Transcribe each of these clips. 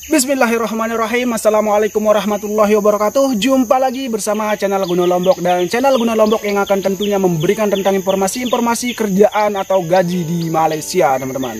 Bismillahirrahmanirrahim. Assalamualaikum warahmatullahi wabarakatuh. Jumpa lagi bersama channel Guna Lombok. Dan channel Guna Lombok yang akan tentunya memberikan tentang informasi kerjaan atau gaji di Malaysia, teman-teman.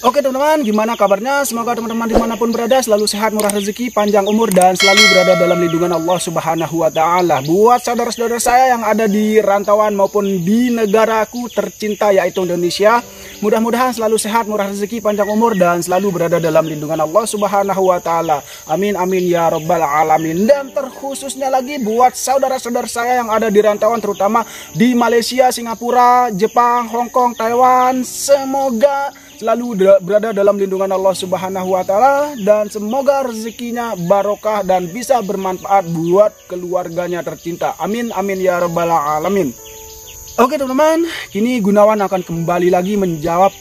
Oke teman-teman, gimana kabarnya? Semoga teman-teman dimanapun berada selalu sehat, murah rezeki, panjang umur, dan selalu berada dalam lindungan Allah Subhanahu wa Ta'ala. Buat saudara-saudara saya yang ada di rantauan maupun di negaraku tercinta yaitu Indonesia, mudah-mudahan selalu sehat, murah rezeki, panjang umur, dan selalu berada dalam lindungan Allah Subhanahu wa Ta'ala. Amin amin ya rabbal alamin. Dan terkhususnya lagi buat saudara-saudara saya yang ada di rantauan, terutama di Malaysia, Singapura, Jepang, Hong Kong, Taiwan, semoga selalu berada dalam lindungan Allah Subhanahu wa Ta'ala, dan semoga rezekinya barokah dan bisa bermanfaat buat keluarganya tercinta. Amin amin ya rabbal alamin. Oke teman-teman, kini Gunawan akan kembali lagi menjawab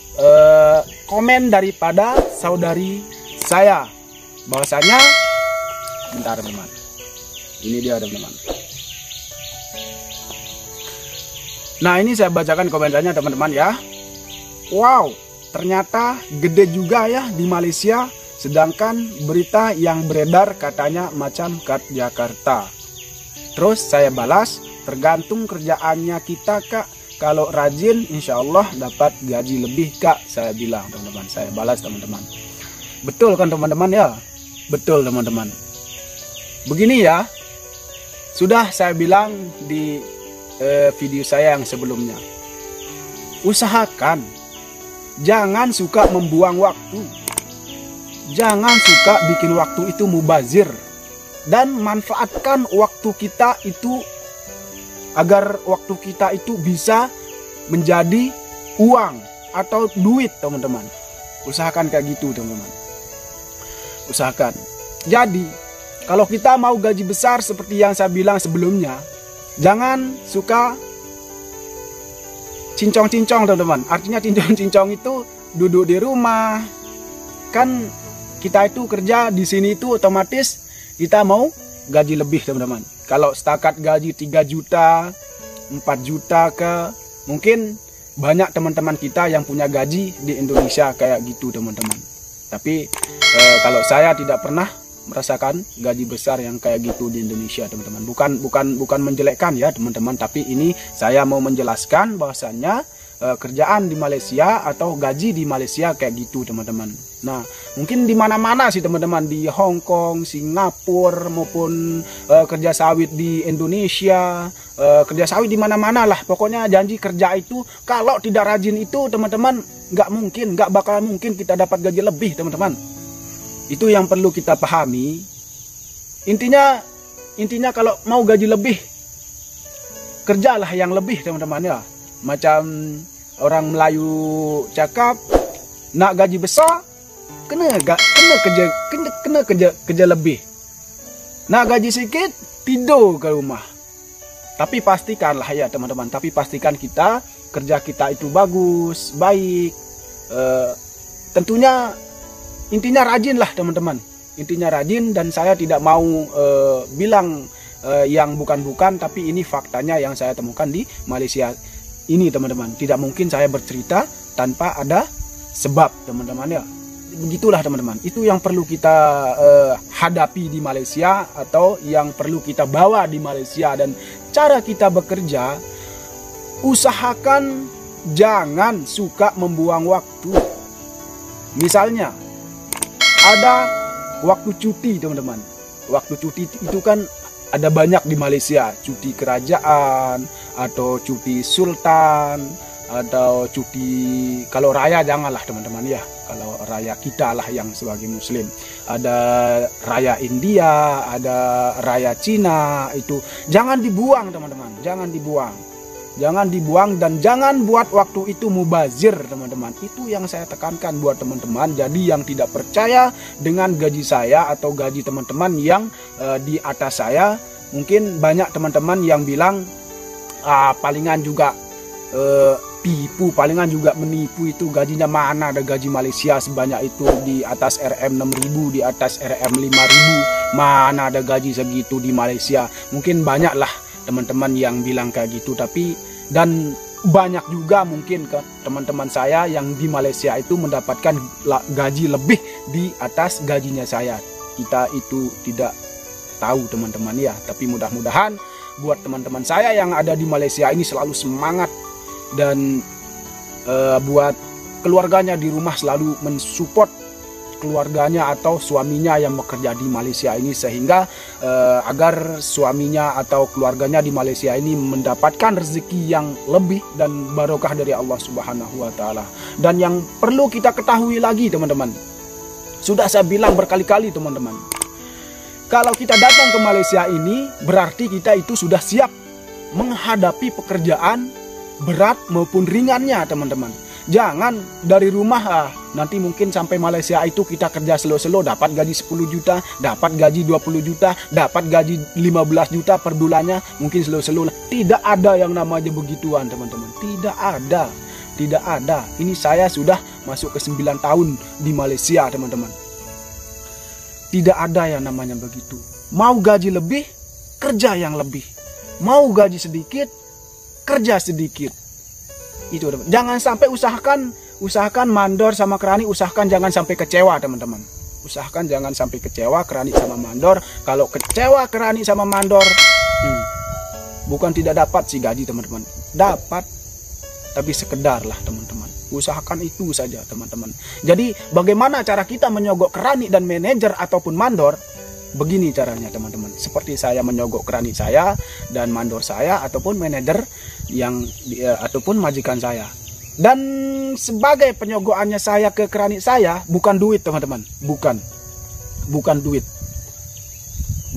komen daripada saudari saya. Bahwasanya, bentar teman-teman, ini dia teman-teman. Nah ini saya bacakan komentarnya teman-teman ya. Wow, ternyata gede juga ya di Malaysia, sedangkan berita yang beredar katanya macam kat Jakarta. Terus saya balas, tergantung kerjaannya kita kak, kalau rajin insya Allah dapat gaji lebih kak, saya bilang teman-teman, saya balas teman-teman. Betul kan teman-teman ya? Betul teman-teman. Begini ya, sudah saya bilang di video saya yang sebelumnya, usahakan jangan suka membuang waktu. Jangan suka bikin waktu itu mubazir. Dan manfaatkan waktu kita itu agar waktu kita itu bisa menjadi uang atau duit teman-teman. Usahakan kayak gitu teman-teman. Usahakan. Jadi kalau kita mau gaji besar seperti yang saya bilang sebelumnya, jangan suka cincong-cincong teman-teman. Artinya cincong-cincong itu duduk di rumah. Kan kita itu kerja di sini itu otomatis kita mau gaji lebih teman-teman. Kalau setakat gaji 3 juta, 4 juta ke, mungkin banyak teman-teman kita yang punya gaji di Indonesia kayak gitu teman-teman. Tapi kalau saya tidak pernah merasakan gaji besar yang kayak gitu di Indonesia teman-teman. Bukan menjelekkan ya teman-teman, tapi ini saya mau menjelaskan bahwasannya kerjaan di Malaysia atau gaji di Malaysia kayak gitu teman-teman. Nah mungkin di mana-mana sih teman-teman, di Hong Kong, Singapura maupun kerja sawit di Indonesia, kerja sawit di mana-mana lah. Pokoknya janji kerja itu kalau tidak rajin itu teman-teman nggak bakal mungkin kita dapat gaji lebih teman-teman. Itu yang perlu kita pahami. Intinya kalau mau gaji lebih, kerjalah yang lebih teman-teman ya. Macam orang Melayu cakap, nak gaji besar kena kerja lebih. Nak gaji sedikit tidur ke rumah. Tapi pastikanlah ya teman-teman, tapi pastikan kerja kita itu bagus, baik. Tentunya intinya rajin lah teman-teman. Intinya rajin, dan saya tidak mau bilang yang bukan-bukan, tapi ini faktanya yang saya temukan di Malaysia ini teman-teman. Tidak mungkin saya bercerita tanpa ada sebab teman-teman ya. Begitulah teman-teman. Itu yang perlu kita hadapi di Malaysia, atau yang perlu kita bawa di Malaysia. Dan cara kita bekerja, usahakan jangan suka membuang waktu. Misalnya ada waktu cuti teman-teman. Waktu cuti itu kan ada banyak di Malaysia. Cuti kerajaan, atau cuti sultan, atau cuti kalau raya janganlah teman-teman ya. Kalau raya kita lah yang sebagai muslim. Ada raya India, ada raya Cina, itu jangan dibuang teman-teman. Jangan dibuang. Jangan dibuang, dan jangan buat waktu itu mubazir teman-teman. Itu yang saya tekankan buat teman-teman. Jadi yang tidak percaya dengan gaji saya atau gaji teman-teman yang di atas saya, mungkin banyak teman-teman yang bilang palingan juga tipu, palingan juga menipu. Itu gajinya mana ada gaji Malaysia sebanyak itu, di atas RM 6.000, di atas RM 5.000, mana ada gaji segitu di Malaysia. Mungkin banyaklah teman-teman yang bilang kayak gitu, tapi dan banyak juga mungkin ke teman-teman saya yang di Malaysia itu mendapatkan gaji lebih di atas gajinya saya. Kita itu tidak tahu teman-teman ya, tapi mudah-mudahan buat teman-teman saya yang ada di Malaysia ini selalu semangat, dan buat keluarganya di rumah selalu mensupport keluarganya atau suaminya yang bekerja di Malaysia ini, sehingga agar suaminya atau keluarganya di Malaysia ini mendapatkan rezeki yang lebih dan barokah dari Allah Subhanahu wa taala. Dan yang perlu kita ketahui lagi teman-teman, sudah saya bilang berkali-kali teman-teman, kalau kita datang ke Malaysia ini berarti kita itu sudah siap menghadapi pekerjaan berat maupun ringannya teman-teman. Jangan dari rumah nanti mungkin sampai Malaysia itu kita kerja slow-slow, dapat gaji 10 juta, dapat gaji 20 juta, dapat gaji 15 juta per bulannya, mungkin slow-slow. Tidak ada yang namanya begituan teman-teman. Tidak ada. Tidak ada. Ini saya sudah masuk ke 9 tahun di Malaysia teman-teman. Tidak ada yang namanya begitu. Mau gaji lebih, kerja yang lebih. Mau gaji sedikit, kerja sedikit. Itu teman. Jangan sampai usahakan mandor sama kerani, usahakan jangan sampai kecewa teman-teman. Usahakan jangan sampai kecewa kerani sama mandor. Kalau kecewa kerani sama mandor, bukan tidak dapat sih gaji teman-teman, dapat, tapi sekedar lah teman-teman. Usahakan itu saja teman-teman. Jadi bagaimana cara kita menyogok kerani dan manajer ataupun mandor? Begini caranya teman-teman. Seperti saya menyogok kerani saya dan mandor saya ataupun manajer yang ataupun majikan saya. Dan sebagai penyogokannya saya ke kerani saya bukan duit teman-teman. Bukan duit.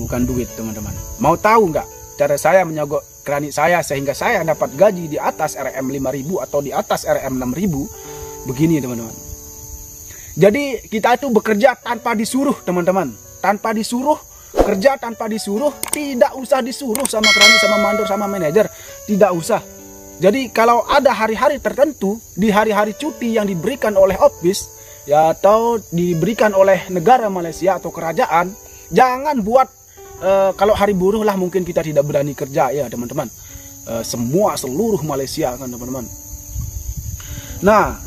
Bukan duit teman-teman. Mau tahu nggak cara saya menyogok kerani saya sehingga saya dapat gaji di atas RM 5.000 atau di atas RM 6.000? Begini teman-teman. Jadi kita itu bekerja tanpa disuruh teman-teman. Tanpa disuruh, kerja tanpa disuruh, tidak usah disuruh sama kerani, sama mandor, sama manajer, tidak usah. Jadi kalau ada hari-hari tertentu, di hari-hari cuti yang diberikan oleh office, ya atau diberikan oleh negara Malaysia atau kerajaan, jangan buat, kalau hari buruh lah mungkin kita tidak berani kerja ya teman-teman. Seluruh Malaysia kan teman-teman. Nah,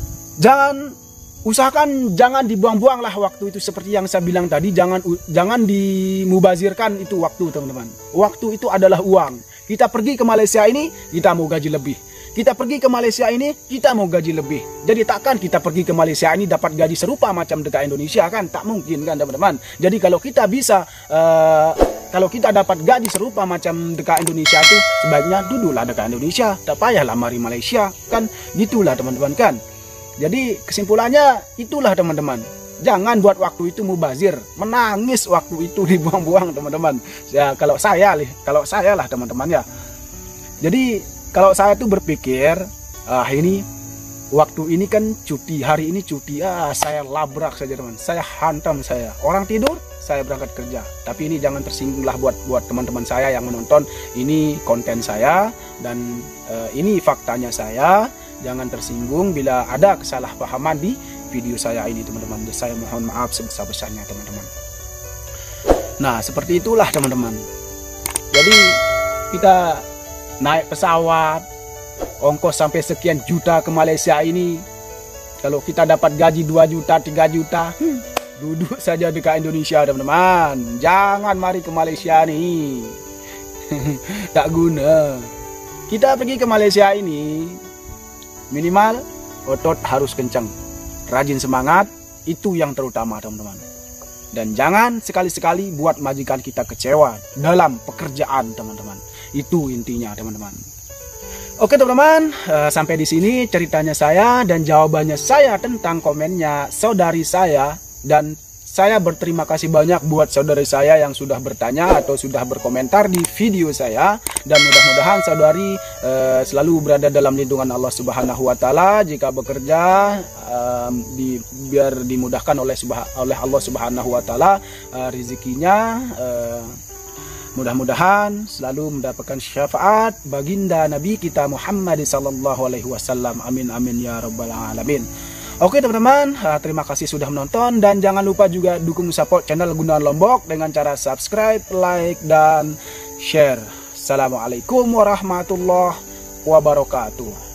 usahakan jangan dibuang-buang lah waktu itu, seperti yang saya bilang tadi, jangan dimubazirkan itu waktu teman-teman. Waktu itu adalah uang. Kita pergi ke Malaysia ini, kita mau gaji lebih. Kita pergi ke Malaysia ini, kita mau gaji lebih. Jadi takkan kita pergi ke Malaysia ini dapat gaji serupa macam dekat Indonesia kan? Tak mungkin kan teman-teman. Jadi kalau kita bisa, kalau kita dapat gaji serupa macam dekat Indonesia itu, sebaiknya duduklah dekat Indonesia. Tak payahlah mari Malaysia kan? Gitulah teman-teman kan? Jadi kesimpulannya itulah teman-teman. Jangan buat waktu itu mubazir, menangis waktu itu dibuang-buang teman-teman. Ya kalau saya lah teman-teman ya. Jadi kalau saya tuh berpikir, ini waktu ini kan cuti, hari ini cuti, saya labrak saja teman. Saya hantam saya. Orang tidur, saya berangkat kerja. Tapi ini jangan tersinggunglah buat teman-teman saya yang menonton. Ini konten saya dan ini faktanya saya. Jangan tersinggung bila ada kesalahpahaman di video saya ini teman-teman. Saya mohon maaf sebesar-besarnya teman-teman. Nah seperti itulah teman-teman. Jadi kita naik pesawat, ongkos sampai sekian juta ke Malaysia ini. Kalau kita dapat gaji 2 juta, 3 juta, duduk saja dekat Indonesia teman-teman. Jangan mari ke Malaysia nih. Tak guna. Kita pergi ke Malaysia ini, minimal otot harus kencang, rajin semangat, itu yang terutama teman-teman. Dan jangan sekali-sekali buat majikan kita kecewa dalam pekerjaan teman-teman. Itu intinya teman-teman. Oke teman-teman, sampai di sini ceritanya saya dan jawabannya saya tentang komennya saudari saya. Dan saya berterima kasih banyak buat saudari saya yang sudah bertanya atau sudah berkomentar di video saya. Dan mudah-mudahan saudari selalu berada dalam lindungan Allah Subhanahu wa taala. Jika bekerja biar dimudahkan oleh Allah Subhanahu wa taala rezekinya. Mudah-mudahan selalu mendapatkan syafaat baginda Nabi kita Muhammad sallallahu alaihi wasallam. Amin amin ya rabbal alamin. Oke teman-teman, terima kasih sudah menonton dan jangan lupa juga dukung support channel Gunawan Lombok dengan cara subscribe, like, dan share. Assalamualaikum warahmatullahi wabarakatuh.